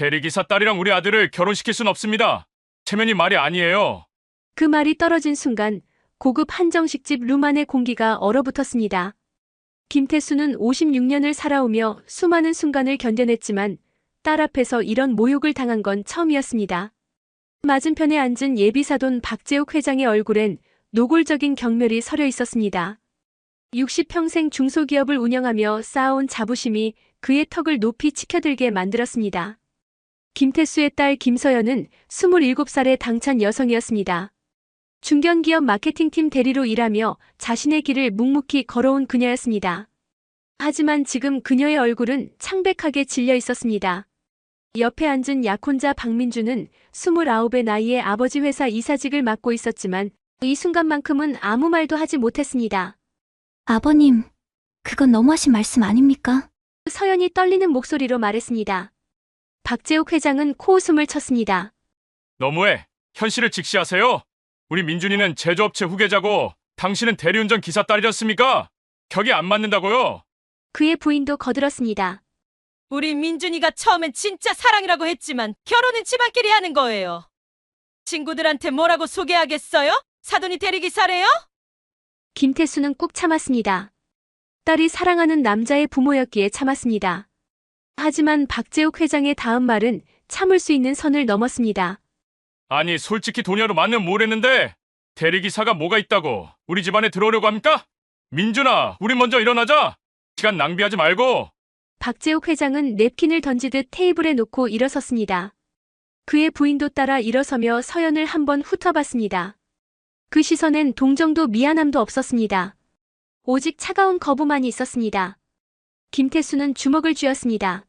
대리기사 딸이랑 우리 아들을 결혼시킬 순 없습니다. 체면이 말이 아니에요. 그 말이 떨어진 순간 고급 한정식집 룸 안의 공기가 얼어붙었습니다. 김태수는 56년을 살아오며 수많은 순간을 견뎌냈지만 딸 앞에서 이런 모욕을 당한 건 처음이었습니다. 맞은편에 앉은 예비사돈 박재욱 회장의 얼굴엔 노골적인 경멸이 서려 있었습니다. 60평생 중소기업을 운영하며 쌓아온 자부심이 그의 턱을 높이 치켜들게 만들었습니다. 김태수의 딸 김서연은 27살의 당찬 여성이었습니다. 중견기업 마케팅팀 대리로 일하며 자신의 길을 묵묵히 걸어온 그녀였습니다. 하지만 지금 그녀의 얼굴은 창백하게 질려 있었습니다. 옆에 앉은 약혼자 박민주는 29의 나이에 아버지 회사 이사직을 맡고 있었지만 이 순간만큼은 아무 말도 하지 못했습니다. 아버님, 그건 너무하신 말씀 아닙니까? 서연이 떨리는 목소리로 말했습니다. 박재욱 회장은 코웃음을 쳤습니다. 너무해. 현실을 직시하세요. 우리 민준이는 제조업체 후계자고 당신은 대리운전 기사 딸이었습니까? 격이 안 맞는다고요. 그의 부인도 거들었습니다. 우리 민준이가 처음엔 진짜 사랑이라고 했지만 결혼은 집안끼리 하는 거예요. 친구들한테 뭐라고 소개하겠어요? 사돈이 대리기사래요? 김태수는 꾹 참았습니다. 딸이 사랑하는 남자의 부모였기에 참았습니다. 하지만 박재욱 회장의 다음 말은 참을 수 있는 선을 넘었습니다. 아니 솔직히 도니아로 맞는 뭘 했는데 대리기사가 뭐가 있다고 우리 집안에 들어오려고 합니까? 민준아, 우리 먼저 일어나자. 시간 낭비하지 말고. 박재욱 회장은 냅킨을 던지듯 테이블에 놓고 일어섰습니다. 그의 부인도 따라 일어서며 서연을 한번 훑어봤습니다. 그 시선엔 동정도 미안함도 없었습니다. 오직 차가운 거부만이 있었습니다. 김태수는 주먹을 쥐었습니다.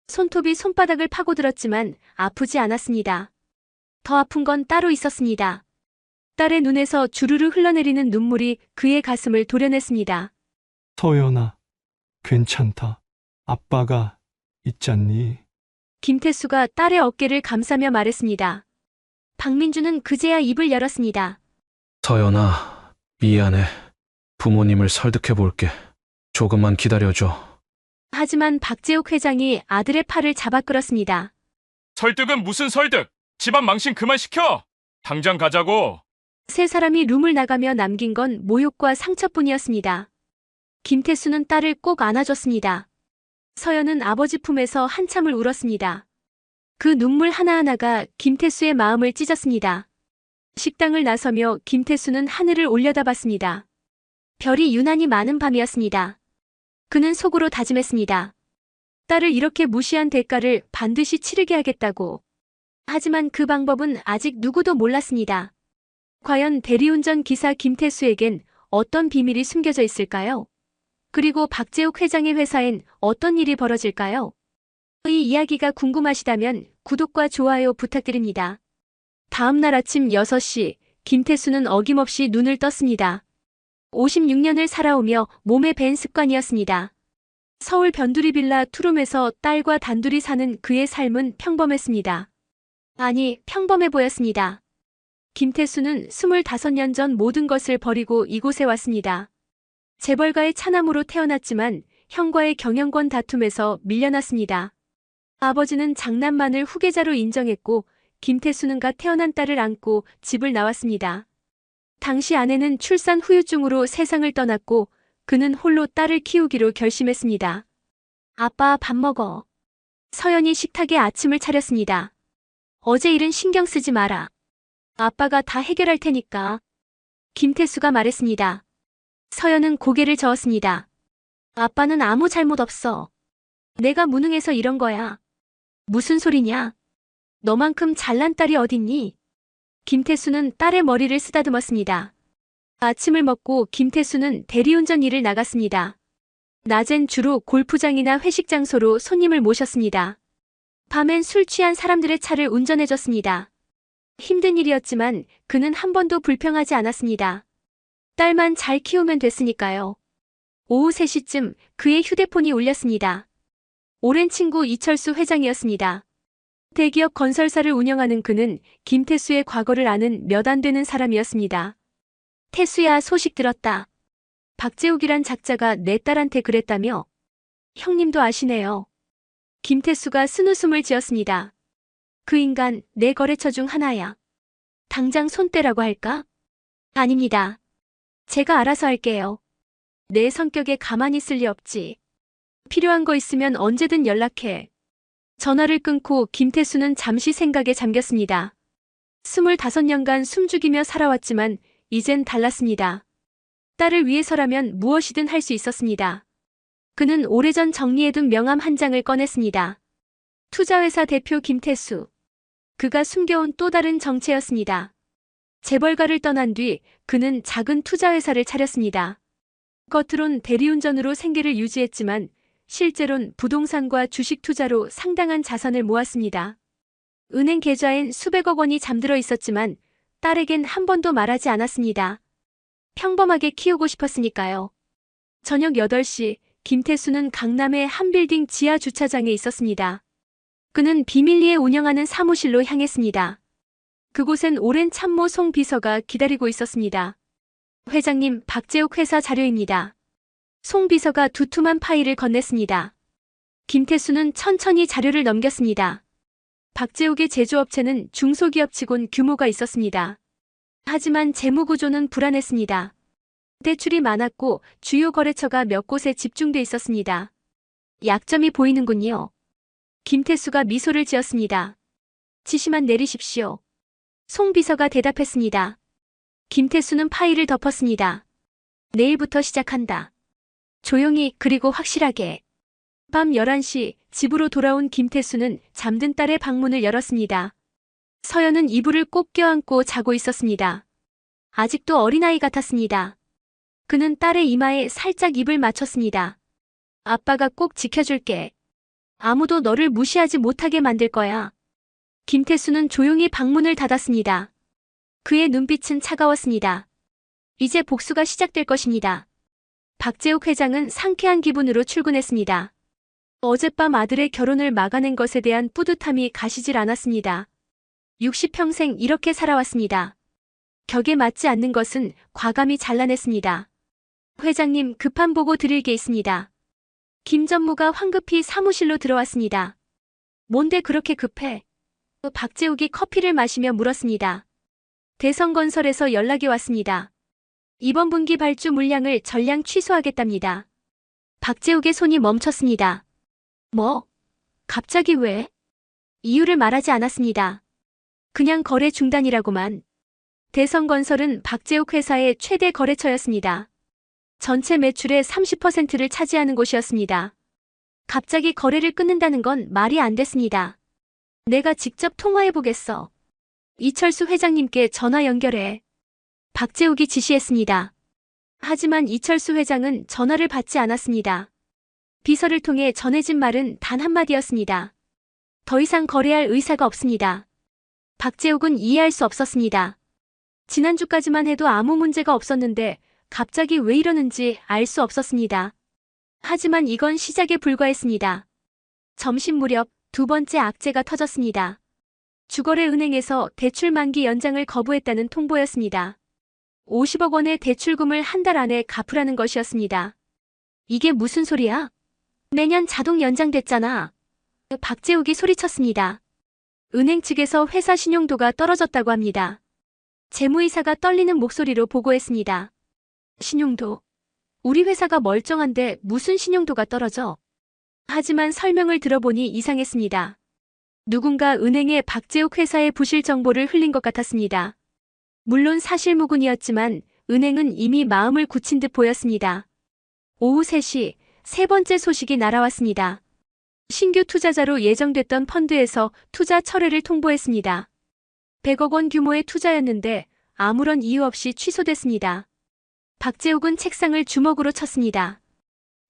손톱이 손바닥을 파고들었지만 아프지 않았습니다. 더 아픈 건 따로 있었습니다. 딸의 눈에서 주르르 흘러내리는 눈물이 그의 가슴을 도려냈습니다. 서연아, 괜찮다. 아빠가 있잖니. 김태수가 딸의 어깨를 감싸며 말했습니다. 박민주는 그제야 입을 열었습니다. 서연아, 미안해. 부모님을 설득해볼게. 조금만 기다려줘. 하지만 박재욱 회장이 아들의 팔을 잡아 끌었습니다. 설득은 무슨 설득? 집안 망신 그만 시켜. 당장 가자고. 세 사람이 룸을 나가며 남긴 건 모욕과 상처뿐이었습니다. 김태수는 딸을 꼭 안아줬습니다. 서연은 아버지 품에서 한참을 울었습니다. 그 눈물 하나하나가 김태수의 마음을 찢었습니다. 식당을 나서며 김태수는 하늘을 올려다봤습니다. 별이 유난히 많은 밤이었습니다. 그는 속으로 다짐했습니다. 딸을 이렇게 무시한 대가를 반드시 치르게 하겠다고. 하지만 그 방법은 아직 누구도 몰랐습니다. 과연 대리운전 기사 김태수에겐 어떤 비밀이 숨겨져 있을까요? 그리고 박재욱 회장의 회사엔 어떤 일이 벌어질까요? 이 이야기가 궁금하시다면 구독과 좋아요 부탁드립니다. 다음 날 아침 6시, 김태수는 어김없이 눈을 떴습니다. 56년을 살아오며 몸에 밴 습관이었습니다. 서울 변두리 빌라 투룸에서 딸과 단둘이 사는 그의 삶은 평범했습니다. 아니, 평범해 보였습니다. 김태수는 25년 전 모든 것을 버리고 이곳에 왔습니다. 재벌가의 차남으로 태어났지만 형과의 경영권 다툼에서 밀려났습니다. 아버지는 장남만을 후계자로 인정했고 김태수는 갓 태어난 딸을 안고 집을 나왔습니다. 당시 아내는 출산 후유증으로 세상을 떠났고 그는 홀로 딸을 키우기로 결심했습니다. 아빠, 밥 먹어. 서연이 식탁에 아침을 차렸습니다. 어제 일은 신경 쓰지 마라. 아빠가 다 해결할 테니까. 김태수가 말했습니다. 서연은 고개를 저었습니다. 아빠는 아무 잘못 없어. 내가 무능해서 이런 거야. 무슨 소리냐? 너만큼 잘난 딸이 어딨니? 김태수는 딸의 머리를 쓰다듬었습니다. 아침을 먹고 김태수는 대리운전 일을 나갔습니다. 낮엔 주로 골프장이나 회식 장소로 손님을 모셨습니다. 밤엔 술 취한 사람들의 차를 운전해줬습니다. 힘든 일이었지만 그는 한 번도 불평하지 않았습니다. 딸만 잘 키우면 됐으니까요. 오후 3시쯤 그의 휴대폰이 울렸습니다. 오랜 친구 이철수 회장이었습니다. 대기업 건설사를 운영하는 그는 김태수의 과거를 아는 몇 안 되는 사람이었습니다. 태수야, 소식 들었다. 박재욱이란 작자가 내 딸한테 그랬다며? 형님도 아시네요. 김태수가 쓴웃음을 지었습니다. 그 인간 내 거래처 중 하나야. 당장 손 떼라고 할까? 아닙니다. 제가 알아서 할게요. 내 성격에 가만히 있을 리 없지. 필요한 거 있으면 언제든 연락해. 전화를 끊고 김태수는 잠시 생각에 잠겼습니다. 25년간 숨죽이며 살아왔지만 이젠 달랐습니다. 딸을 위해서라면 무엇이든 할 수 있었습니다. 그는 오래전 정리해둔 명함 한 장을 꺼냈습니다. 투자회사 대표 김태수. 그가 숨겨온 또 다른 정체였습니다. 재벌가를 떠난 뒤 그는 작은 투자회사를 차렸습니다. 겉으론 대리운전으로 생계를 유지했지만 실제론 부동산과 주식 투자로 상당한 자산을 모았습니다. 은행 계좌엔 수백억 원이 잠들어 있었지만 딸에겐 한 번도 말하지 않았습니다. 평범하게 키우고 싶었으니까요. 저녁 8시 김태수는 강남의 한 빌딩 지하 주차장에 있었습니다. 그는 비밀리에 운영하는 사무실로 향했습니다. 그곳엔 오랜 참모 송 비서가 기다리고 있었습니다. 회장님, 박재욱 회사 자료입니다. 송 비서가 두툼한 파일을 건넸습니다. 김태수는 천천히 자료를 넘겼습니다. 박재욱의 제조업체는 중소기업치곤 규모가 있었습니다. 하지만 재무구조는 불안했습니다. 대출이 많았고 주요 거래처가 몇 곳에 집중돼 있었습니다. 약점이 보이는군요. 김태수가 미소를 지었습니다. 지시만 내리십시오. 송 비서가 대답했습니다. 김태수는 파일을 덮었습니다. 내일부터 시작한다. 조용히 그리고 확실하게. 밤 11시 집으로 돌아온 김태수는 잠든 딸의 방문을 열었습니다. 서연은 이불을 꼭 껴안고 자고 있었습니다. 아직도 어린아이 같았습니다. 그는 딸의 이마에 살짝 입을 맞췄습니다. 아빠가 꼭 지켜줄게. 아무도 너를 무시하지 못하게 만들 거야. 김태수는 조용히 방문을 닫았습니다. 그의 눈빛은 차가웠습니다. 이제 복수가 시작될 것입니다. 박재욱 회장은 상쾌한 기분으로 출근했습니다. 어젯밤 아들의 결혼을 막아낸 것에 대한 뿌듯함이 가시질 않았습니다. 60평생 이렇게 살아왔습니다. 격에 맞지 않는 것은 과감히 잘라냈습니다. 회장님, 급한 보고 드릴 게 있습니다. 김 전무가 황급히 사무실로 들어왔습니다. 뭔데 그렇게 급해? 박재욱이 커피를 마시며 물었습니다. 대성건설에서 연락이 왔습니다. 이번 분기 발주 물량을 전량 취소하겠답니다. 박재욱의 손이 멈췄습니다. 뭐? 갑자기 왜? 이유를 말하지 않았습니다. 그냥 거래 중단이라고만. 대성건설은 박재욱 회사의 최대 거래처였습니다. 전체 매출의 30%를 차지하는 곳이었습니다. 갑자기 거래를 끊는다는 건 말이 안 됐습니다. 내가 직접 통화해보겠어. 이철수 회장님께 전화 연결해. 박재욱이 지시했습니다. 하지만 이철수 회장은 전화를 받지 않았습니다. 비서를 통해 전해진 말은 단 한마디였습니다. 더 이상 거래할 의사가 없습니다. 박재욱은 이해할 수 없었습니다. 지난주까지만 해도 아무 문제가 없었는데 갑자기 왜 이러는지 알 수 없었습니다. 하지만 이건 시작에 불과했습니다. 점심 무렵 두 번째 악재가 터졌습니다. 주거래은행에서 대출 만기 연장을 거부했다는 통보였습니다. 50억 원의 대출금을 한 달 안에 갚으라는 것이었습니다. 이게 무슨 소리야? 매년 자동 연장됐잖아. 박재욱이 소리쳤습니다. 은행 측에서 회사 신용도가 떨어졌다고 합니다. 재무이사가 떨리는 목소리로 보고했습니다. 신용도? 우리 회사가 멀쩡한데 무슨 신용도가 떨어져? 하지만 설명을 들어보니 이상했습니다. 누군가 은행에 박재욱 회사의 부실 정보를 흘린 것 같았습니다. 물론 사실무근이었지만 은행은 이미 마음을 굳힌 듯 보였습니다. 오후 3시 세 번째 소식이 날아왔습니다. 신규 투자자로 예정됐던 펀드에서 투자 철회를 통보했습니다. 100억 원 규모의 투자였는데 아무런 이유 없이 취소됐습니다. 박재욱은 책상을 주먹으로 쳤습니다.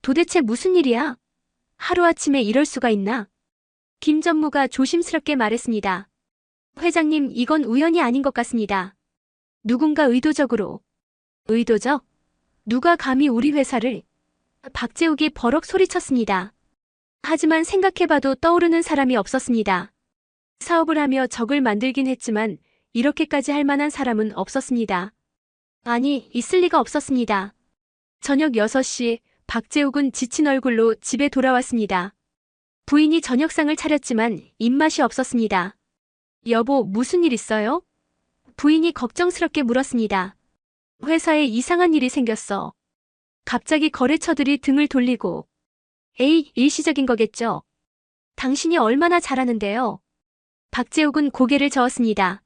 도대체 무슨 일이야? 하루아침에 이럴 수가 있나? 김 전무가 조심스럽게 말했습니다. 회장님, 이건 우연이 아닌 것 같습니다. 누군가 의도적으로. 의도적? 누가 감히 우리 회사를? 박재욱이 버럭 소리쳤습니다. 하지만 생각해봐도 떠오르는 사람이 없었습니다. 사업을 하며 적을 만들긴 했지만 이렇게까지 할 만한 사람은 없었습니다. 아니, 있을 리가 없었습니다. 저녁 6시 박재욱은 지친 얼굴로 집에 돌아왔습니다. 부인이 저녁상을 차렸지만 입맛이 없었습니다. 여보, 무슨 일 있어요? 부인이 걱정스럽게 물었습니다. 회사에 이상한 일이 생겼어. 갑자기 거래처들이 등을 돌리고. 에이, 일시적인 거겠죠. 당신이 얼마나 잘하는데요. 박재욱은 고개를 저었습니다.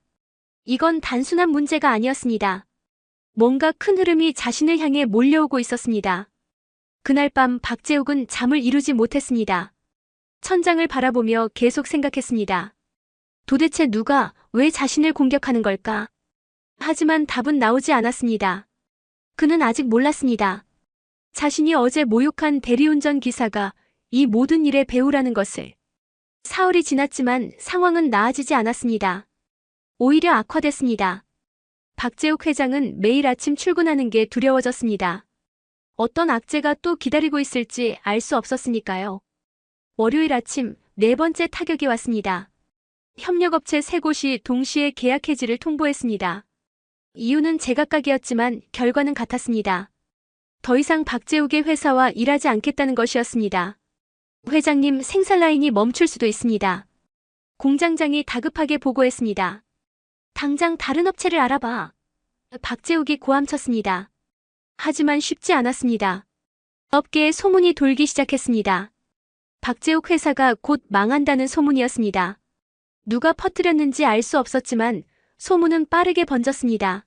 이건 단순한 문제가 아니었습니다. 뭔가 큰 흐름이 자신을 향해 몰려오고 있었습니다. 그날 밤 박재욱은 잠을 이루지 못했습니다. 천장을 바라보며 계속 생각했습니다. 도대체 누가 왜 자신을 공격하는 걸까? 하지만 답은 나오지 않았습니다. 그는 아직 몰랐습니다. 자신이 어제 모욕한 대리운전 기사가 이 모든 일의 배우라는 것을. 사흘이 지났지만 상황은 나아지지 않았습니다. 오히려 악화됐습니다. 박재욱 회장은 매일 아침 출근하는 게 두려워졌습니다. 어떤 악재가 또 기다리고 있을지 알 수 없었으니까요. 월요일 아침 4번째 타격이 왔습니다. 협력업체 3곳이 동시에 계약 해지를 통보했습니다. 이유는 제각각이었지만 결과는 같았습니다. 더 이상 박재욱의 회사와 일하지 않겠다는 것이었습니다. 회장님, 생산 라인이 멈출 수도 있습니다. 공장장이 다급하게 보고했습니다. 당장 다른 업체를 알아봐. 박재욱이 고함쳤습니다. 하지만 쉽지 않았습니다. 업계에 소문이 돌기 시작했습니다. 박재욱 회사가 곧 망한다는 소문이었습니다. 누가 퍼뜨렸는지 알 수 없었지만 소문은 빠르게 번졌습니다.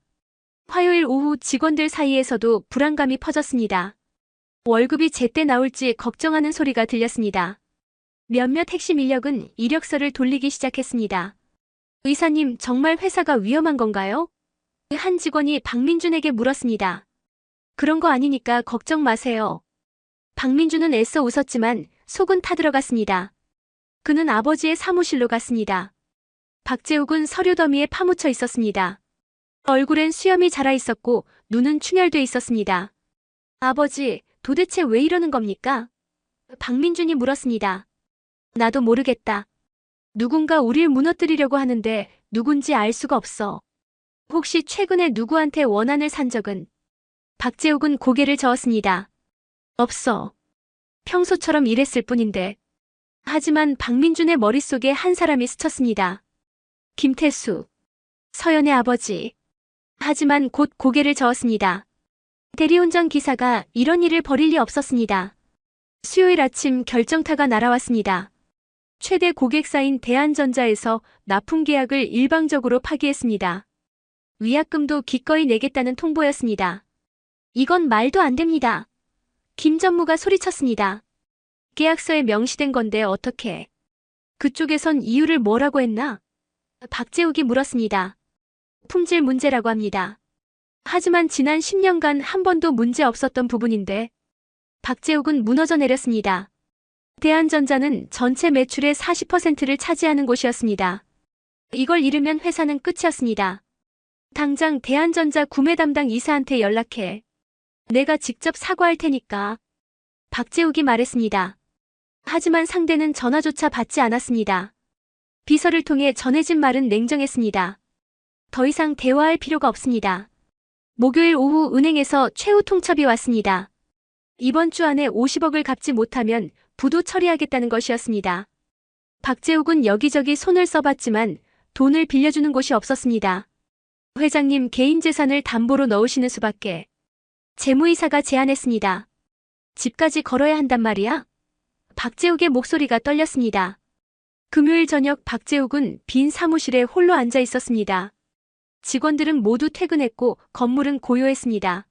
화요일 오후 직원들 사이에서도 불안감이 퍼졌습니다. 월급이 제때 나올지 걱정하는 소리가 들렸습니다. 몇몇 핵심 인력은 이력서를 돌리기 시작했습니다. 의사님, 정말 회사가 위험한 건가요? 한 직원이 박민준에게 물었습니다. 그런 거 아니니까 걱정 마세요. 박민준은 애써 웃었지만 속은 타들어갔습니다. 그는 아버지의 사무실로 갔습니다. 박재욱은 서류 더미에 파묻혀 있었습니다. 얼굴엔 수염이 자라 있었고 눈은 충혈돼 있었습니다. 아버지, 도대체 왜 이러는 겁니까? 박민준이 물었습니다. 나도 모르겠다. 누군가 우릴 무너뜨리려고 하는데 누군지 알 수가 없어. 혹시 최근에 누구한테 원한을 산 적은? 박재욱은 고개를 저었습니다. 없어. 평소처럼 일했을 뿐인데. 하지만 박민준의 머릿속에 한 사람이 스쳤습니다. 김태수. 서연의 아버지. 하지만 곧 고개를 저었습니다. 대리운전 기사가 이런 일을 벌일 리 없었습니다. 수요일 아침 결정타가 날아왔습니다. 최대 고객사인 대한전자에서 납품 계약을 일방적으로 파기했습니다. 위약금도 기꺼이 내겠다는 통보였습니다. 이건 말도 안 됩니다. 김 전무가 소리쳤습니다. 계약서에 명시된 건데 어떻게? 그쪽에선 이유를 뭐라고 했나? 박재욱이 물었습니다. 품질 문제라고 합니다. 하지만 지난 10년간 한 번도 문제 없었던 부분인데. 박재욱은 무너져 내렸습니다. 대한전자는 전체 매출의 40%를 차지하는 곳이었습니다. 이걸 잃으면 회사는 끝이었습니다. 당장 대한전자 구매 담당 이사한테 연락해. 내가 직접 사과할 테니까. 박재욱이 말했습니다. 하지만 상대는 전화조차 받지 않았습니다. 비서를 통해 전해진 말은 냉정했습니다. 더 이상 대화할 필요가 없습니다. 목요일 오후 은행에서 최후 통첩이 왔습니다. 이번 주 안에 50억을 갚지 못하면 부도 처리하겠다는 것이었습니다. 박재욱은 여기저기 손을 써봤지만 돈을 빌려주는 곳이 없었습니다. 회장님, 개인 재산을 담보로 넣으시는 수밖에. 재무이사가 제안했습니다. 집까지 걸어야 한단 말이야? 박재욱의 목소리가 떨렸습니다. 금요일 저녁 박재욱은 빈 사무실에 홀로 앉아 있었습니다. 직원들은 모두 퇴근했고 건물은 고요했습니다.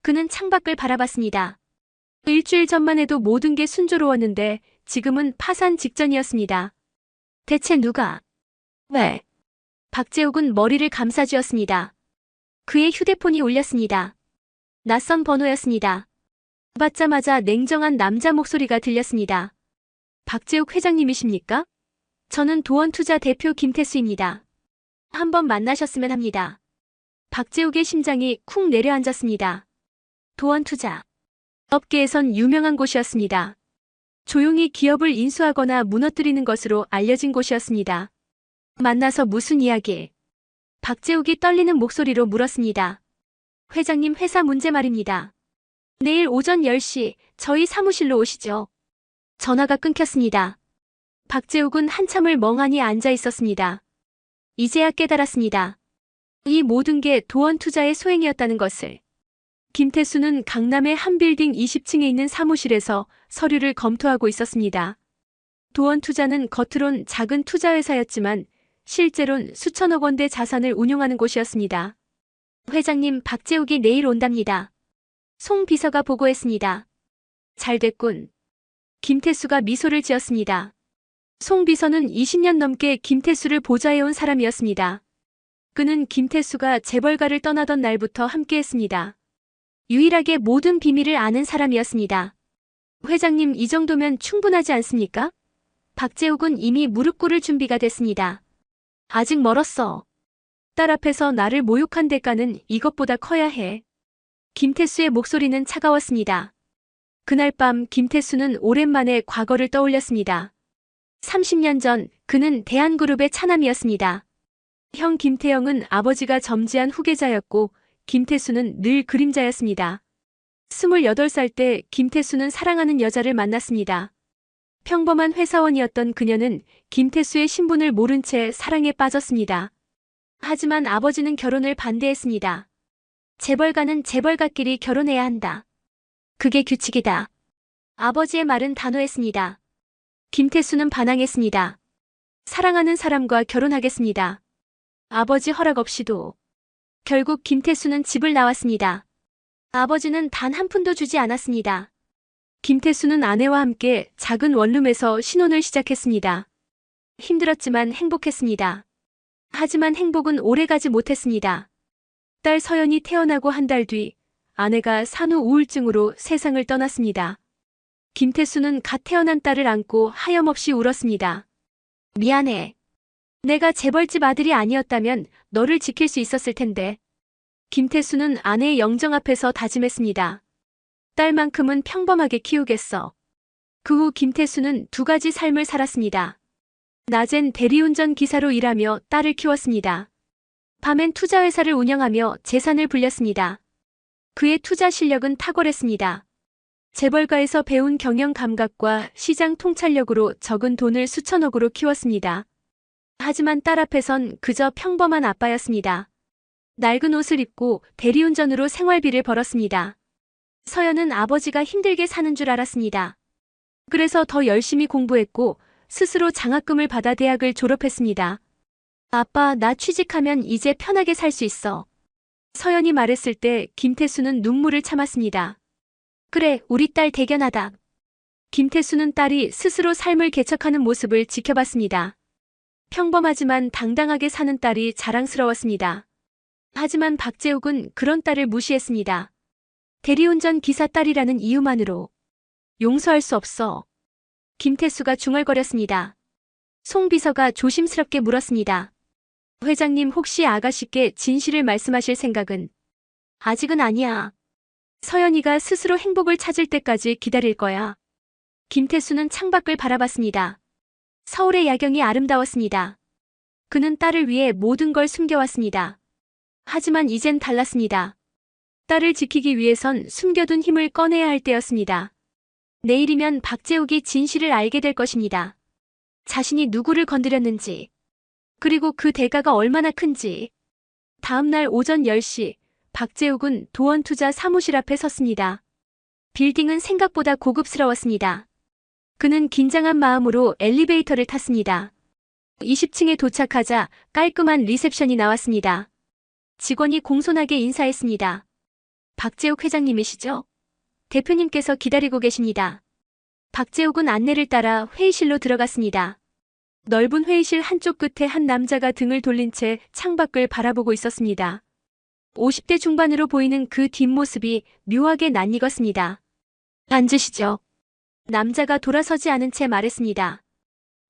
그는 창밖을 바라봤습니다. 일주일 전만 해도 모든 게 순조로웠는데 지금은 파산 직전이었습니다. 대체 누가? 왜? 박재욱은 머리를 감싸쥐었습니다. 그의 휴대폰이 울렸습니다. 낯선 번호였습니다. 받자마자 냉정한 남자 목소리가 들렸습니다. 박재욱 회장님이십니까? 저는 도원투자 대표 김태수입니다. 한번 만나셨으면 합니다. 박재욱의 심장이 쿵 내려앉았습니다. 도원투자. 업계에선 유명한 곳이었습니다. 조용히 기업을 인수하거나 무너뜨리는 것으로 알려진 곳이었습니다. 만나서 무슨 이야기? 박재욱이 떨리는 목소리로 물었습니다. 회장님, 회사 문제 말입니다. 내일 오전 10시 저희 사무실로 오시죠. 전화가 끊겼습니다. 박재욱은 한참을 멍하니 앉아 있었습니다. 이제야 깨달았습니다. 이 모든 게 도원 투자의 소행이었다는 것을. 김태수는 강남의 한 빌딩 20층에 있는 사무실에서 서류를 검토하고 있었습니다. 도원 투자는 겉으론 작은 투자회사였지만 실제론 수천억 원대 자산을 운용하는 곳이었습니다. 회장님, 박재욱이 내일 온답니다. 송 비서가 보고했습니다. 잘 됐군. 김태수가 미소를 지었습니다. 송 비서는 20년 넘게 김태수를 보좌해온 사람이었습니다. 그는 김태수가 재벌가를 떠나던 날부터 함께했습니다. 유일하게 모든 비밀을 아는 사람이었습니다. 회장님, 이 정도면 충분하지 않습니까? 박재욱은 이미 무릎 꿇을 준비가 됐습니다. 아직 멀었어. 딸 앞에서 나를 모욕한 대가는 이것보다 커야 해. 김태수의 목소리는 차가웠습니다. 그날 밤 김태수는 오랜만에 과거를 떠올렸습니다. 30년 전 그는 대한그룹의 차남이었습니다. 형 김태영은 아버지가 점지한 후계자였고 김태수는 늘 그림자였습니다. 28살 때 김태수는 사랑하는 여자를 만났습니다. 평범한 회사원이었던 그녀는 김태수의 신분을 모른 채 사랑에 빠졌습니다. 하지만 아버지는 결혼을 반대했습니다. 재벌가는 재벌가끼리 결혼해야 한다. 그게 규칙이다. 아버지의 말은 단호했습니다. 김태수는 반항했습니다. 사랑하는 사람과 결혼하겠습니다. 아버지 허락 없이도. 결국 김태수는 집을 나왔습니다. 아버지는 단 한 푼도 주지 않았습니다. 김태수는 아내와 함께 작은 원룸에서 신혼을 시작했습니다. 힘들었지만 행복했습니다. 하지만 행복은 오래가지 못했습니다. 딸 서연이 태어나고 한 달 뒤 아내가 산후 우울증으로 세상을 떠났습니다. 김태수는 갓 태어난 딸을 안고 하염없이 울었습니다. 미안해. 내가 재벌집 아들이 아니었다면 너를 지킬 수 있었을 텐데. 김태수는 아내의 영정 앞에서 다짐했습니다. 딸만큼은 평범하게 키우겠어. 그 후 김태수는 두 가지 삶을 살았습니다. 낮엔 대리운전 기사로 일하며 딸을 키웠습니다. 밤엔 투자회사를 운영하며 재산을 불렸습니다. 그의 투자 실력은 탁월했습니다. 재벌가에서 배운 경영 감각과 시장 통찰력으로 적은 돈을 수천억으로 키웠습니다. 하지만 딸 앞에선 그저 평범한 아빠였습니다. 낡은 옷을 입고 대리운전으로 생활비를 벌었습니다. 서연은 아버지가 힘들게 사는 줄 알았습니다. 그래서 더 열심히 공부했고 스스로 장학금을 받아 대학을 졸업했습니다. 아빠, 나 취직하면 이제 편하게 살 수 있어. 서연이 말했을 때 김태수는 눈물을 참았습니다. 그래, 우리 딸 대견하다. 김태수는 딸이 스스로 삶을 개척하는 모습을 지켜봤습니다. 평범하지만 당당하게 사는 딸이 자랑스러웠습니다. 하지만 박재욱은 그런 딸을 무시했습니다. 대리운전 기사 딸이라는 이유만으로. 용서할 수 없어. 김태수가 중얼거렸습니다. 송 비서가 조심스럽게 물었습니다. 회장님, 혹시 아가씨께 진실을 말씀하실 생각은? 아직은 아니야. 서연이가 스스로 행복을 찾을 때까지 기다릴 거야. 김태수는 창밖을 바라봤습니다. 서울의 야경이 아름다웠습니다. 그는 딸을 위해 모든 걸 숨겨왔습니다. 하지만 이젠 달랐습니다. 딸을 지키기 위해선 숨겨둔 힘을 꺼내야 할 때였습니다. 내일이면 박재욱이 진실을 알게 될 것입니다. 자신이 누구를 건드렸는지, 그리고 그 대가가 얼마나 큰지. 다음 날 오전 10시, 박재욱은 도원투자 사무실 앞에 섰습니다. 빌딩은 생각보다 고급스러웠습니다. 그는 긴장한 마음으로 엘리베이터를 탔습니다. 20층에 도착하자 깔끔한 리셉션이 나왔습니다. 직원이 공손하게 인사했습니다. 박재욱 회장님이시죠? 대표님께서 기다리고 계십니다. 박재욱은 안내를 따라 회의실로 들어갔습니다. 넓은 회의실 한쪽 끝에 한 남자가 등을 돌린 채 창밖을 바라보고 있었습니다. 50대 중반으로 보이는 그 뒷모습이 묘하게 낯익었습니다. 앉으시죠. 남자가 돌아서지 않은 채 말했습니다.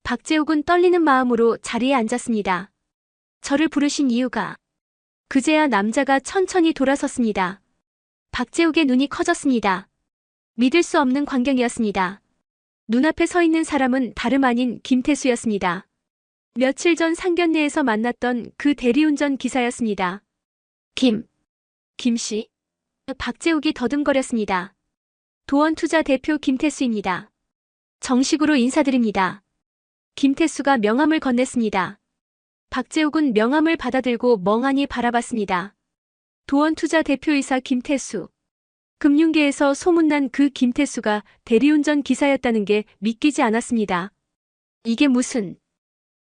박재욱은 떨리는 마음으로 자리에 앉았습니다. 저를 부르신 이유가. 그제야 남자가 천천히 돌아섰습니다. 박재욱의 눈이 커졌습니다. 믿을 수 없는 광경이었습니다. 눈앞에 서 있는 사람은 다름 아닌 김태수였습니다. 며칠 전 상견례에서 만났던 그 대리운전 기사였습니다. 김씨? 박재욱이 더듬거렸습니다. 도원투자 대표 김태수입니다. 정식으로 인사드립니다. 김태수가 명함을 건넸습니다. 박재욱은 명함을 받아들고 멍하니 바라봤습니다. 도원투자 대표이사 김태수. 금융계에서 소문난 그 김태수가 대리운전 기사였다는 게 믿기지 않았습니다. 이게 무슨...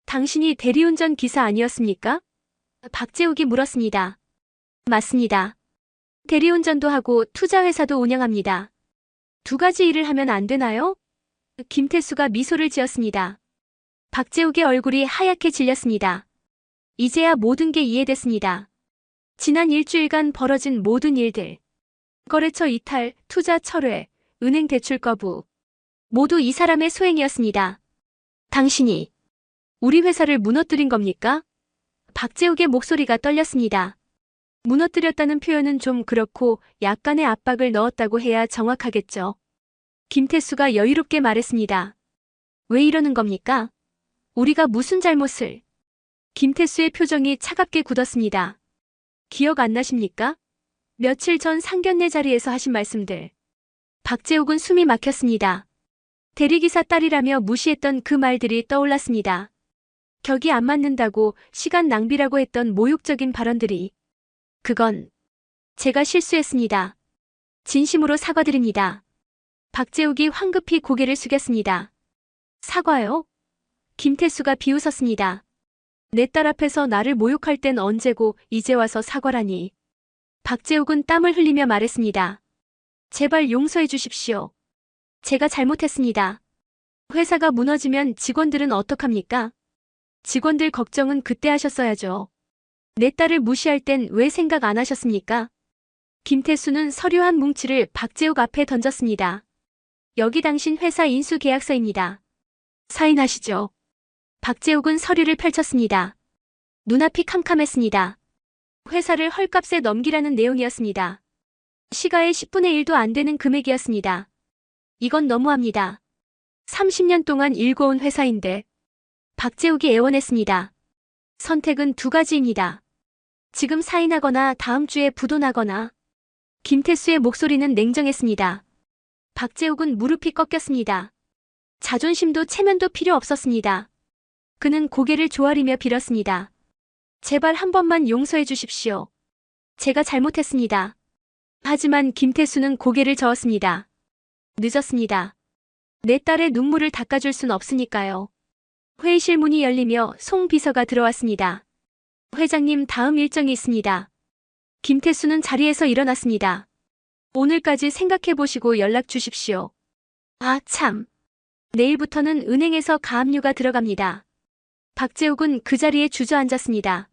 당신이 대리운전 기사 아니었습니까? 박재욱이 물었습니다. 맞습니다. 대리운전도 하고 투자회사도 운영합니다. 두 가지 일을 하면 안 되나요? 김태수가 미소를 지었습니다. 박재욱의 얼굴이 하얗게 질렸습니다. 이제야 모든 게 이해됐습니다. 지난 일주일간 벌어진 모든 일들. 거래처 이탈, 투자 철회, 은행 대출 거부. 모두 이 사람의 소행이었습니다. 당신이 우리 회사를 무너뜨린 겁니까? 박재욱의 목소리가 떨렸습니다. 무너뜨렸다는 표현은 좀 그렇고 약간의 압박을 넣었다고 해야 정확하겠죠. 김태수가 여유롭게 말했습니다. 왜 이러는 겁니까? 우리가 무슨 잘못을... 김태수의 표정이 차갑게 굳었습니다. 기억 안 나십니까? 며칠 전 상견례 자리에서 하신 말씀들. 박재욱은 숨이 막혔습니다. 대리기사 딸이라며 무시했던 그 말들이 떠올랐습니다. 격이 안 맞는다고 시간 낭비라고 했던 모욕적인 발언들이. 그건 제가 실수했습니다. 진심으로 사과드립니다. 박재욱이 황급히 고개를 숙였습니다. 사과요? 김태수가 비웃었습니다. 내 딸 앞에서 나를 모욕할 땐 언제고 이제 와서 사과라니. 박재욱은 땀을 흘리며 말했습니다. 제발 용서해 주십시오. 제가 잘못했습니다. 회사가 무너지면 직원들은 어떡합니까? 직원들 걱정은 그때 하셨어야죠. 내 딸을 무시할 땐 왜 생각 안 하셨습니까? 김태수는 서류 한 뭉치를 박재욱 앞에 던졌습니다. 여기 당신 회사 인수 계약서입니다. 사인하시죠. 박재욱은 서류를 펼쳤습니다. 눈앞이 캄캄했습니다. 회사를 헐값에 넘기라는 내용이었습니다. 시가의 10분의 1도 안 되는 금액이었습니다. 이건 너무합니다. 30년 동안 일궈온 회사인데. 박재욱이 애원했습니다. 선택은 두 가지입니다. 지금 사인하거나 다음 주에 부도나거나. 김태수의 목소리는 냉정했습니다. 박재욱은 무릎이 꺾였습니다. 자존심도 체면도 필요 없었습니다. 그는 고개를 조아리며 빌었습니다. 제발 한 번만 용서해 주십시오. 제가 잘못했습니다. 하지만 김태수는 고개를 저었습니다. 늦었습니다. 내 딸의 눈물을 닦아줄 순 없으니까요. 회의실 문이 열리며 송 비서가 들어왔습니다. 회장님, 다음 일정이 있습니다. 김태수는 자리에서 일어났습니다. 오늘까지 생각해보시고 연락 주십시오. 아, 참. 내일부터는 은행에서 가압류가 들어갑니다. 박재욱은 그 자리에 주저앉았습니다.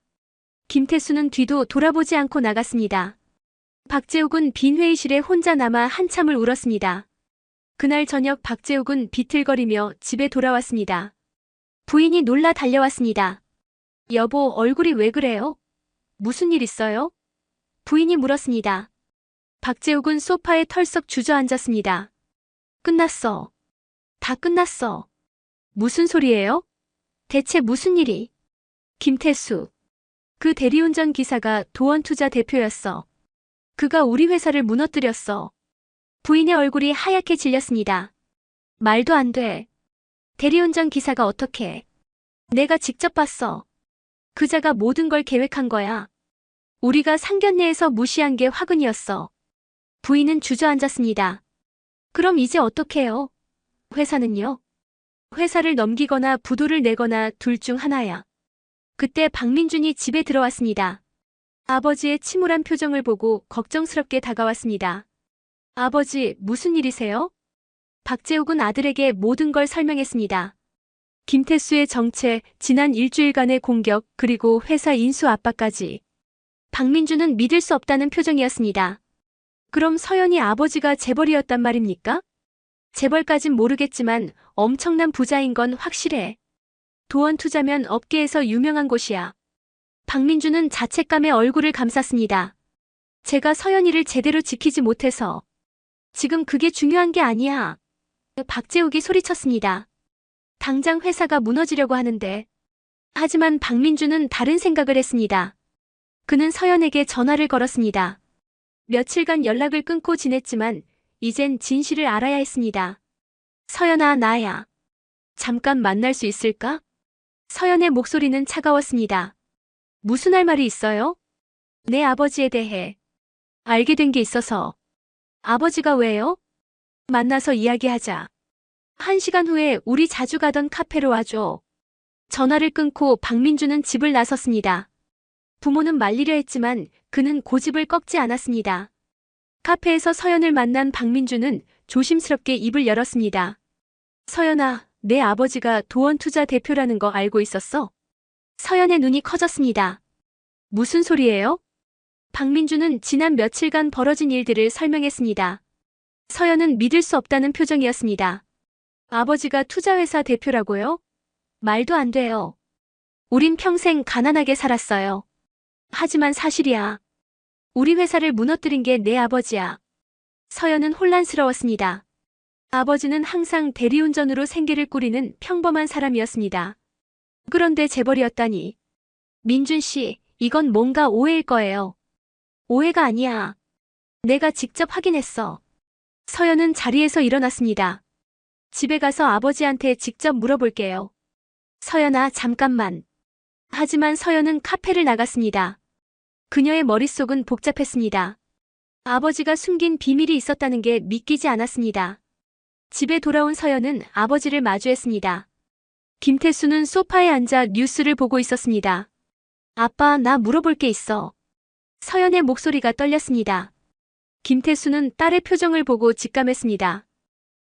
김태수는 뒤도 돌아보지 않고 나갔습니다. 박재욱은 빈 회의실에 혼자 남아 한참을 울었습니다. 그날 저녁 박재욱은 비틀거리며 집에 돌아왔습니다. 부인이 놀라 달려왔습니다. 여보, 얼굴이 왜 그래요? 무슨 일 있어요? 부인이 물었습니다. 박재욱은 소파에 털썩 주저앉았습니다. 끝났어. 다 끝났어. 무슨 소리예요? 대체 무슨 일이? 김태수. 그 대리운전 기사가 도원투자 대표였어. 그가 우리 회사를 무너뜨렸어. 부인의 얼굴이 하얗게 질렸습니다. 말도 안 돼. 대리운전 기사가 어떻게? 내가 직접 봤어. 그자가 모든 걸 계획한 거야. 우리가 상견례에서 무시한 게 화근이었어. 부인은 주저앉았습니다. 그럼 이제 어떡해요? 회사는요? 회사를 넘기거나 부도를 내거나 둘 중 하나야. 그때 박민준이 집에 들어왔습니다. 아버지의 침울한 표정을 보고 걱정스럽게 다가왔습니다. 아버지, 무슨 일이세요? 박재욱은 아들에게 모든 걸 설명했습니다. 김태수의 정체, 지난 일주일간의 공격, 그리고 회사 인수 압박까지. 박민준은 믿을 수 없다는 표정이었습니다. 그럼 서연이 아버지가 재벌이었단 말입니까? 재벌까진 모르겠지만 엄청난 부자인 건 확실해. 도원투자면 업계에서 유명한 곳이야. 박민준은 자책감에 얼굴을 감쌌습니다. 제가 서연이를 제대로 지키지 못해서. 지금 그게 중요한 게 아니야. 박재욱이 소리쳤습니다. 당장 회사가 무너지려고 하는데. 하지만 박민준은 다른 생각을 했습니다. 그는 서연에게 전화를 걸었습니다. 며칠간 연락을 끊고 지냈지만 이젠 진실을 알아야 했습니다. 서연아, 나야. 잠깐 만날 수 있을까? 서연의 목소리는 차가웠습니다. 무슨 할 말이 있어요? 내 아버지에 대해 알게 된 게 있어서. 아버지가 왜요? 만나서 이야기하자. 1시간 후에 우리 자주 가던 카페로 와줘. 전화를 끊고 박민주는 집을 나섰습니다. 부모는 말리려 했지만 그는 고집을 꺾지 않았습니다. 카페에서 서연을 만난 박민주는 조심스럽게 입을 열었습니다. 서연아, 내 아버지가 도원투자 대표라는 거 알고 있었어? 서연의 눈이 커졌습니다. 무슨 소리예요? 박민주는 지난 며칠간 벌어진 일들을 설명했습니다. 서연은 믿을 수 없다는 표정이었습니다. 아버지가 투자회사 대표라고요? 말도 안 돼요. 우린 평생 가난하게 살았어요. 하지만 사실이야. 우리 회사를 무너뜨린 게 내 아버지야. 서연은 혼란스러웠습니다. 아버지는 항상 대리운전으로 생계를 꾸리는 평범한 사람이었습니다. 그런데 재벌이었다니. 민준 씨, 이건 뭔가 오해일 거예요. 오해가 아니야. 내가 직접 확인했어. 서연은 자리에서 일어났습니다. 집에 가서 아버지한테 직접 물어볼게요. 서연아, 잠깐만. 하지만 서연은 카페를 나갔습니다. 그녀의 머릿속은 복잡했습니다. 아버지가 숨긴 비밀이 있었다는 게 믿기지 않았습니다. 집에 돌아온 서연은 아버지를 마주했습니다. 김태수는 소파에 앉아 뉴스를 보고 있었습니다. 아빠, 나 물어볼 게 있어. 서연의 목소리가 떨렸습니다. 김태수는 딸의 표정을 보고 직감했습니다.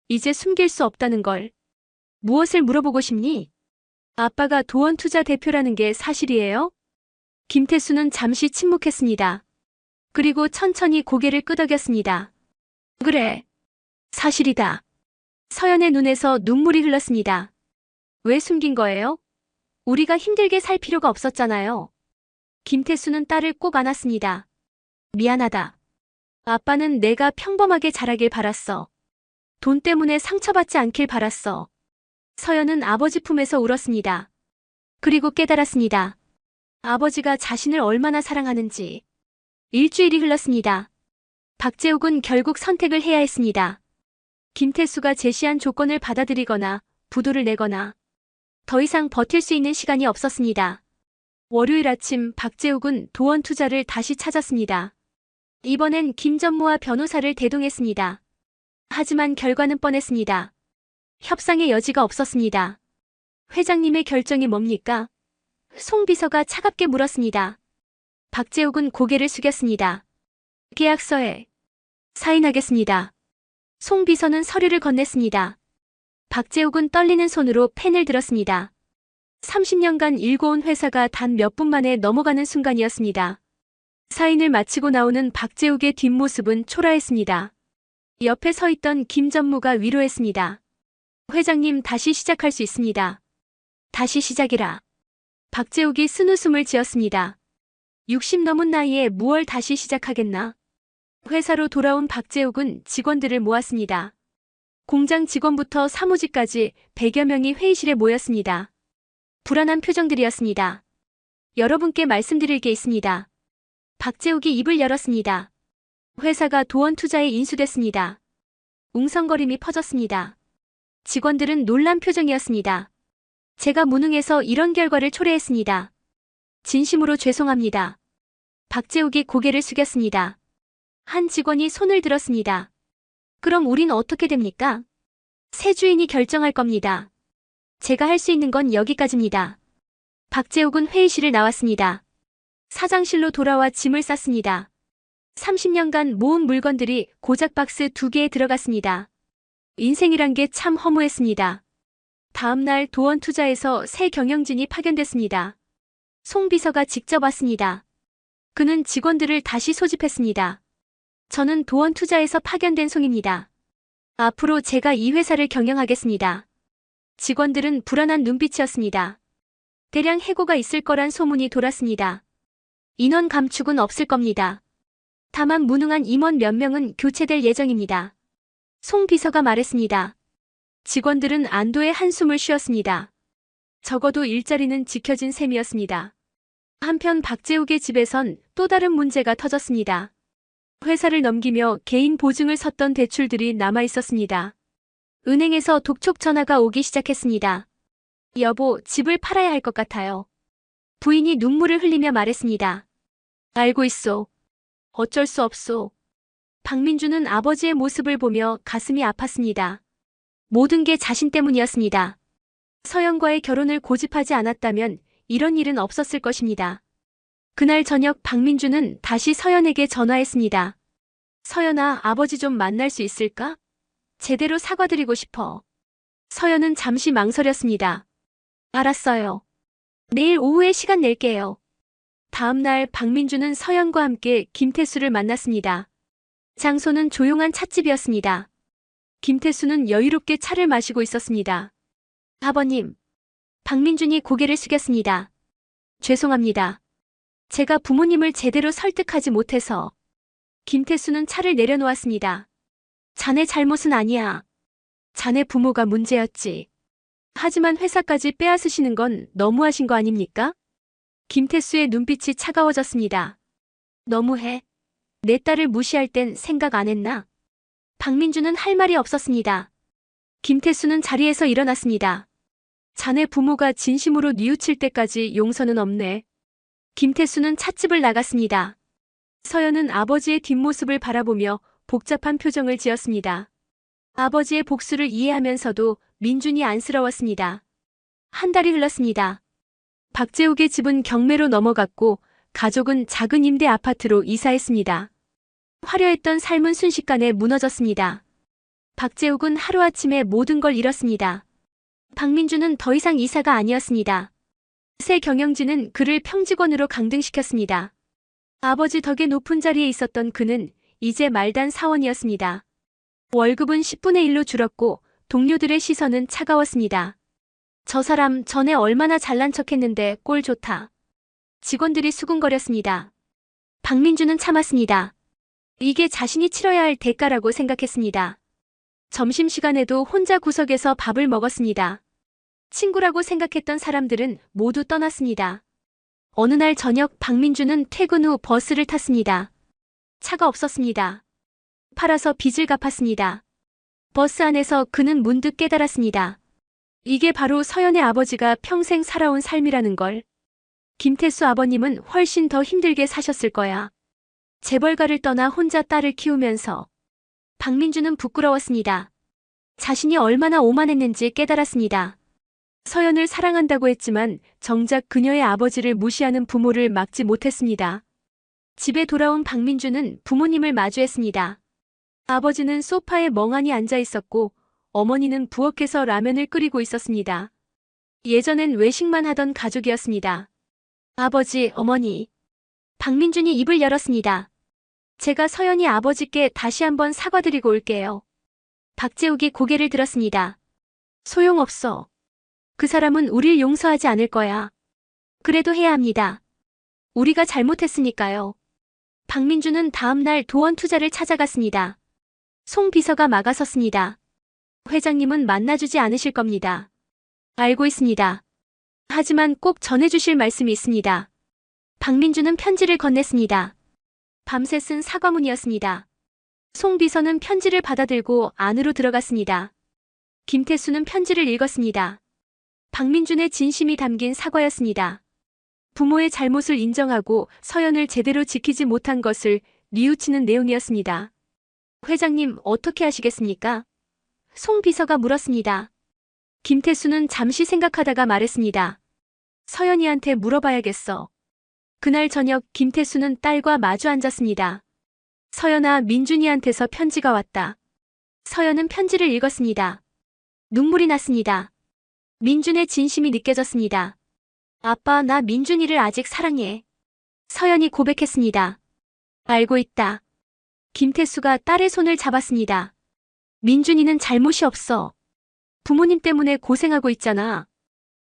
이제 숨길 수 없다는 걸. 무엇을 물어보고 싶니? 아빠가 도원투자 대표라는 게 사실이에요? 김태수는 잠시 침묵했습니다. 그리고 천천히 고개를 끄덕였습니다. 그래. 사실이다. 서연의 눈에서 눈물이 흘렀습니다. 왜 숨긴 거예요? 우리가 힘들게 살 필요가 없었잖아요. 김태수는 딸을 꼭 안았습니다. 미안하다. 아빠는 내가 평범하게 자라길 바랐어. 돈 때문에 상처받지 않길 바랐어. 서연은 아버지 품에서 울었습니다. 그리고 깨달았습니다. 아버지가 자신을 얼마나 사랑하는지. 일주일이 흘렀습니다. 박재욱은 결국 선택을 해야 했습니다. 김태수가 제시한 조건을 받아들이거나 부도를 내거나 더 이상 버틸 수 있는 시간이 없었습니다. 월요일 아침 박재욱은 도원투자를 다시 찾았습니다. 이번엔 김전무와 변호사를 대동했습니다. 하지만 결과는 뻔했습니다. 협상의 여지가 없었습니다. 회장님의 결정이 뭡니까? 송 비서가 차갑게 물었습니다. 박재욱은 고개를 숙였습니다. 계약서에 사인하겠습니다. 송 비서는 서류를 건넸습니다. 박재욱은 떨리는 손으로 펜을 들었습니다. 30년간 일궈온 회사가 단 몇 분 만에 넘어가는 순간이었습니다. 사인을 마치고 나오는 박재욱의 뒷모습은 초라했습니다. 옆에 서 있던 김전무가 위로했습니다. 회장님, 다시 시작할 수 있습니다. 다시 시작이라. 박재욱이 쓴웃음을 지었습니다. 60 넘은 나이에 무얼 다시 시작하겠나? 회사로 돌아온 박재욱은 직원들을 모았습니다. 공장 직원부터 사무직까지 100여 명이 회의실에 모였습니다. 불안한 표정들이었습니다. 여러분께 말씀드릴 게 있습니다. 박재욱이 입을 열었습니다. 회사가 도원투자에 인수됐습니다. 웅성거림이 퍼졌습니다. 직원들은 놀란 표정이었습니다. 제가 무능해서 이런 결과를 초래했습니다. 진심으로 죄송합니다. 박재욱이 고개를 숙였습니다. 한 직원이 손을 들었습니다. 그럼 우린 어떻게 됩니까? 새 주인이 결정할 겁니다. 제가 할 수 있는 건 여기까지입니다. 박재욱은 회의실을 나왔습니다. 사장실로 돌아와 짐을 쌌습니다. 30년간 모은 물건들이 고작 박스 2개에 들어갔습니다. 인생이란 게 참 허무했습니다. 다음 날 도원투자에서 새 경영진이 파견됐습니다. 송 비서가 직접 왔습니다. 그는 직원들을 다시 소집했습니다. 저는 도원투자에서 파견된 송입니다. 앞으로 제가 이 회사를 경영하겠습니다. 직원들은 불안한 눈빛이었습니다. 대량 해고가 있을 거란 소문이 돌았습니다. 인원 감축은 없을 겁니다. 다만 무능한 임원 몇 명은 교체될 예정입니다. 송 비서가 말했습니다. 직원들은 안도의 한숨을 쉬었습니다. 적어도 일자리는 지켜진 셈이었습니다. 한편 박재욱의 집에선 또 다른 문제가 터졌습니다. 회사를 넘기며 개인 보증을 섰던 대출들이 남아 있었습니다. 은행에서 독촉 전화가 오기 시작했습니다. 여보, 집을 팔아야 할 것 같아요. 부인이 눈물을 흘리며 말했습니다. 알고 있소. 어쩔 수 없소. 박민주는 아버지의 모습을 보며 가슴이 아팠습니다. 모든 게 자신 때문이었습니다. 서연과의 결혼을 고집하지 않았다면 이런 일은 없었을 것입니다. 그날 저녁 박민주는 다시 서연에게 전화했습니다. 서연아, 아버지 좀 만날 수 있을까? 제대로 사과드리고 싶어. 서연은 잠시 망설였습니다. 알았어요. 내일 오후에 시간 낼게요. 다음 날 박민주는 서연과 함께 김태수를 만났습니다. 장소는 조용한 찻집이었습니다. 김태수는 여유롭게 차를 마시고 있었습니다. 아버님. 박민준이 고개를 숙였습니다. 죄송합니다. 제가 부모님을 제대로 설득하지 못해서. 김태수는 차를 내려놓았습니다. 자네 잘못은 아니야. 자네 부모가 문제였지. 하지만 회사까지 빼앗으시는 건 너무하신 거 아닙니까? 김태수의 눈빛이 차가워졌습니다. 너무해. 내 딸을 무시할 땐 생각 안 했나? 박민주는 할 말이 없었습니다. 김태수는 자리에서 일어났습니다. 자네 부모가 진심으로 뉘우칠 때까지 용서는 없네. 김태수는 찻집을 나갔습니다. 서연은 아버지의 뒷모습을 바라보며 복잡한 표정을 지었습니다. 아버지의 복수를 이해하면서도 민준이 안쓰러웠습니다. 한 달이 흘렀습니다. 박재욱의 집은 경매로 넘어갔고 가족은 작은 임대 아파트로 이사했습니다. 화려했던 삶은 순식간에 무너졌습니다. 박재욱은 하루아침에 모든 걸 잃었습니다. 박민주는 더 이상 이사가 아니었습니다. 새 경영진은 그를 평직원으로 강등시켰습니다. 아버지 덕에 높은 자리에 있었던 그는 이제 말단 사원이었습니다. 월급은 10분의 1로 줄었고 동료들의 시선은 차가웠습니다. 저 사람 전에 얼마나 잘난 척했는데 꼴 좋다. 직원들이 수군거렸습니다. 박민주는 참았습니다. 이게 자신이 치러야 할 대가라고 생각했습니다. 점심시간에도 혼자 구석에서 밥을 먹었습니다. 친구라고 생각했던 사람들은 모두 떠났습니다. 어느 날 저녁 박민주는 퇴근 후 버스를 탔습니다. 차가 없었습니다. 팔아서 빚을 갚았습니다. 버스 안에서 그는 문득 깨달았습니다. 이게 바로 서연의 아버지가 평생 살아온 삶이라는 걸. 김태수 아버님은 훨씬 더 힘들게 사셨을 거야. 재벌가를 떠나 혼자 딸을 키우면서. 박민주는 부끄러웠습니다. 자신이 얼마나 오만했는지 깨달았습니다. 서연을 사랑한다고 했지만 정작 그녀의 아버지를 무시하는 부모를 막지 못했습니다. 집에 돌아온 박민주는 부모님을 마주했습니다. 아버지는 소파에 멍하니 앉아 있었고 어머니는 부엌에서 라면을 끓이고 있었습니다. 예전엔 외식만 하던 가족이었습니다. 아버지, 어머니. 박민준이 입을 열었습니다. 제가 서연이 아버지께 다시 한번 사과드리고 올게요. 박재욱이 고개를 들었습니다. 소용없어. 그 사람은 우릴 용서하지 않을 거야. 그래도 해야 합니다. 우리가 잘못했으니까요. 박민주는 다음 날 도원 투자를 찾아갔습니다. 송 비서가 막아섰습니다. 회장님은 만나주지 않으실 겁니다. 알고 있습니다. 하지만 꼭 전해주실 말씀이 있습니다. 박민주는 편지를 건넸습니다. 밤새 쓴 사과문이었습니다. 송 비서는 편지를 받아들고 안으로 들어갔습니다. 김태수는 편지를 읽었습니다. 박민준의 진심이 담긴 사과였습니다. 부모의 잘못을 인정하고 서연을 제대로 지키지 못한 것을 뉘우치는 내용이었습니다. 회장님, 어떻게 하시겠습니까? 송 비서가 물었습니다. 김태수는 잠시 생각하다가 말했습니다. 서연이한테 물어봐야겠어. 그날 저녁 김태수는 딸과 마주 앉았습니다. 서연아, 민준이한테서 편지가 왔다. 서연은 편지를 읽었습니다. 눈물이 났습니다. 민준의 진심이 느껴졌습니다. 아빠, 나 민준이를 아직 사랑해. 서연이 고백했습니다. 알고 있다. 김태수가 딸의 손을 잡았습니다. 민준이는 잘못이 없어. 부모님 때문에 고생하고 있잖아.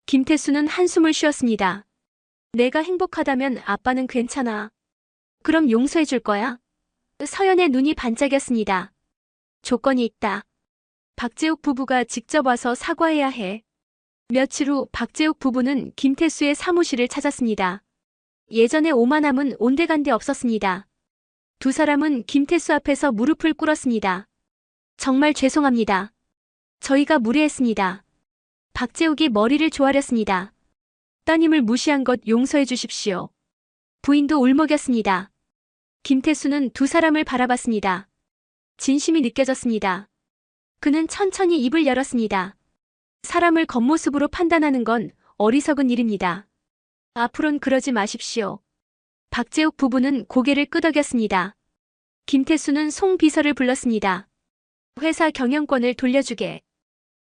김태수는 한숨을 쉬었습니다. 내가 행복하다면 아빠는 괜찮아. 그럼 용서해 줄 거야? 서연의 눈이 반짝였습니다. 조건이 있다. 박재욱 부부가 직접 와서 사과해야 해. 며칠 후 박재욱 부부는 김태수의 사무실을 찾았습니다. 예전의 오만함은 온데간데 없었습니다. 두 사람은 김태수 앞에서 무릎을 꿇었습니다. 정말 죄송합니다. 저희가 무례했습니다. 박재욱이 머리를 조아렸습니다. 따님을 무시한 것 용서해 주십시오. 부인도 울먹였습니다. 김태수는 두 사람을 바라봤습니다. 진심이 느껴졌습니다. 그는 천천히 입을 열었습니다. 사람을 겉모습으로 판단하는 건 어리석은 일입니다. 앞으론 그러지 마십시오. 박재욱 부부는 고개를 끄덕였습니다. 김태수는 송 비서를 불렀습니다. 회사 경영권을 돌려주게.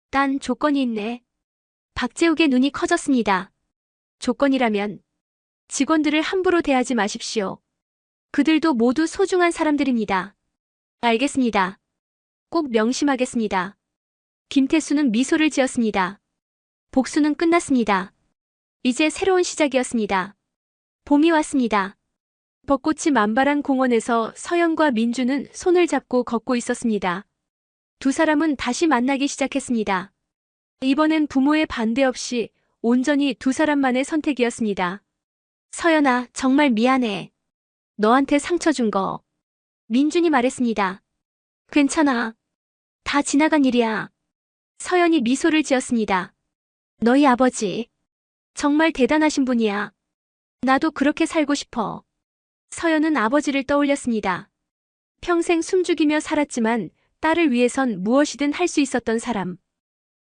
딴 조건이 있네. 박재욱의 눈이 커졌습니다. 조건이라면 직원들을 함부로 대하지 마십시오. 그들도 모두 소중한 사람들입니다. 알겠습니다. 꼭 명심하겠습니다. 김태수는 미소를 지었습니다. 복수는 끝났습니다. 이제 새로운 시작이었습니다. 봄이 왔습니다. 벚꽃이 만발한 공원에서 서연과 민주는 손을 잡고 걷고 있었습니다. 두 사람은 다시 만나기 시작했습니다. 이번엔 부모의 반대 없이 온전히 두 사람만의 선택이었습니다. 서연아, 정말 미안해. 너한테 상처 준 거. 민준이 말했습니다. 괜찮아. 다 지나간 일이야. 서연이 미소를 지었습니다. 너희 아버지. 정말 대단하신 분이야. 나도 그렇게 살고 싶어. 서연은 아버지를 떠올렸습니다. 평생 숨죽이며 살았지만 딸을 위해선 무엇이든 할 수 있었던 사람.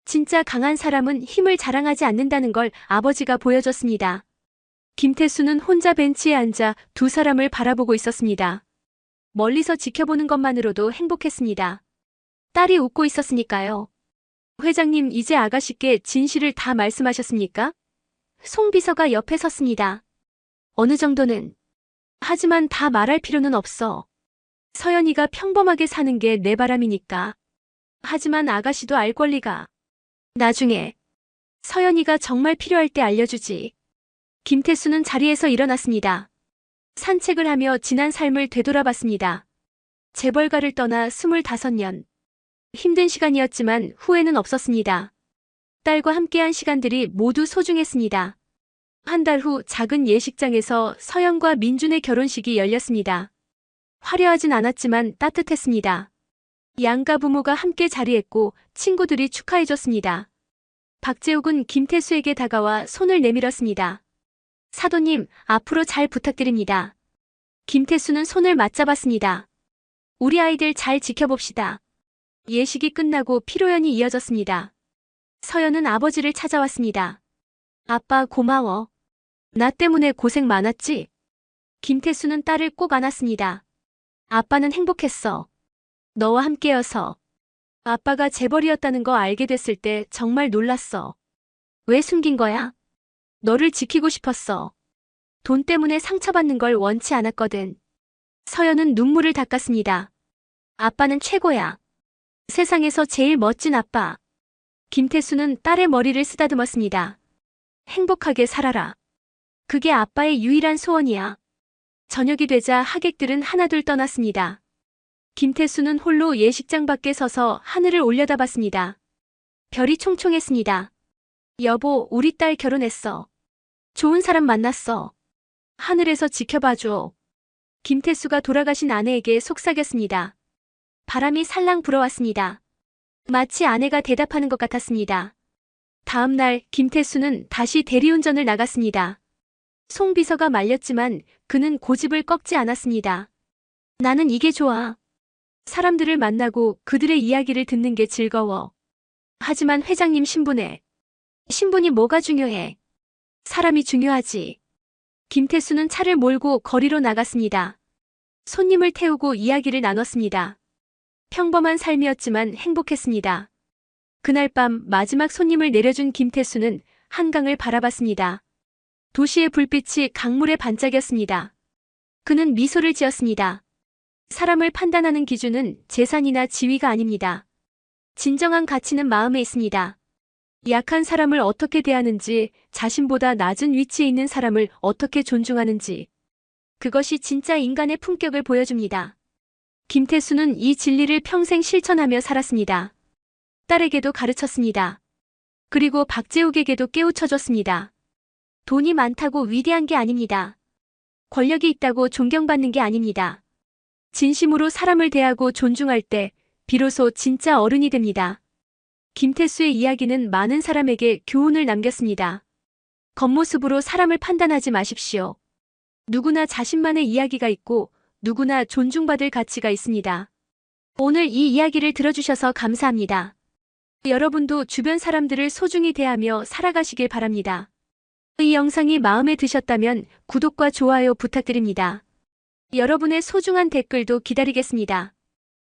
진짜 강한 사람은 힘을 자랑하지 않는다는 걸 아버지가 보여줬습니다. 김태수는 혼자 벤치에 앉아 두 사람을 바라보고 있었습니다. 멀리서 지켜보는 것만으로도 행복했습니다. 딸이 웃고 있었으니까요. 회장님, 이제 아가씨께 진실을 다 말씀하셨습니까? 송 비서가 옆에 섰습니다. 어느 정도는. 하지만 다 말할 필요는 없어. 서연이가 평범하게 사는 게 내 바람이니까. 하지만 아가씨도 알 권리가. 나중에 서연이가 정말 필요할 때 알려주지. 김태수는 자리에서 일어났습니다. 산책을 하며 지난 삶을 되돌아봤습니다. 재벌가를 떠나 25년. 힘든 시간이었지만 후회는 없었습니다. 딸과 함께한 시간들이 모두 소중했습니다. 한 달 후 작은 예식장에서 서연과 민준의 결혼식이 열렸습니다. 화려하진 않았지만 따뜻했습니다. 양가 부모가 함께 자리했고 친구들이 축하해줬습니다. 박재욱은 김태수에게 다가와 손을 내밀었습니다. 사도님, 앞으로 잘 부탁드립니다. 김태수는 손을 맞잡았습니다. 우리 아이들 잘 지켜봅시다. 예식이 끝나고 피로연이 이어졌습니다. 서연은 아버지를 찾아왔습니다. 아빠, 고마워. 나 때문에 고생 많았지? 김태수는 딸을 꼭 안았습니다. 아빠는 행복했어. 너와 함께여서. 아빠가 재벌이었다는 거 알게 됐을 때 정말 놀랐어. 왜 숨긴 거야? 너를 지키고 싶었어. 돈 때문에 상처받는 걸 원치 않았거든. 서연은 눈물을 닦았습니다. 아빠는 최고야. 세상에서 제일 멋진 아빠. 김태수는 딸의 머리를 쓰다듬었습니다. 행복하게 살아라. 그게 아빠의 유일한 소원이야. 저녁이 되자 하객들은 하나둘 떠났습니다. 김태수는 홀로 예식장 밖에 서서 하늘을 올려다봤습니다. 별이 총총했습니다. 여보, 우리 딸 결혼했어. 좋은 사람 만났어. 하늘에서 지켜봐줘. 김태수가 돌아가신 아내에게 속삭였습니다. 바람이 살랑 불어왔습니다. 마치 아내가 대답하는 것 같았습니다. 다음 날 김태수는 다시 대리운전을 나갔습니다. 송 비서가 말렸지만 그는 고집을 꺾지 않았습니다. 나는 이게 좋아. 사람들을 만나고 그들의 이야기를 듣는 게 즐거워. 하지만 회장님 신분에. 신분이 뭐가 중요해? 사람이 중요하지. 김태수는 차를 몰고 거리로 나갔습니다. 손님을 태우고 이야기를 나눴습니다. 평범한 삶이었지만 행복했습니다. 그날 밤 마지막 손님을 내려준 김태수는 한강을 바라봤습니다. 도시의 불빛이 강물에 반짝였습니다. 그는 미소를 지었습니다. 사람을 판단하는 기준은 재산이나 지위가 아닙니다. 진정한 가치는 마음에 있습니다. 약한 사람을 어떻게 대하는지, 자신보다 낮은 위치에 있는 사람을 어떻게 존중하는지. 그것이 진짜 인간의 품격을 보여줍니다. 김태수는 이 진리를 평생 실천하며 살았습니다. 딸에게도 가르쳤습니다. 그리고 박재욱에게도 깨우쳐줬습니다. 돈이 많다고 위대한 게 아닙니다. 권력이 있다고 존경받는 게 아닙니다. 진심으로 사람을 대하고 존중할 때 비로소 진짜 어른이 됩니다. 김태수의 이야기는 많은 사람에게 교훈을 남겼습니다. 겉모습으로 사람을 판단하지 마십시오. 누구나 자신만의 이야기가 있고 누구나 존중받을 가치가 있습니다. 오늘 이 이야기를 들어주셔서 감사합니다. 여러분도 주변 사람들을 소중히 대하며 살아가시길 바랍니다. 이 영상이 마음에 드셨다면 구독과 좋아요 부탁드립니다. 여러분의 소중한 댓글도 기다리겠습니다.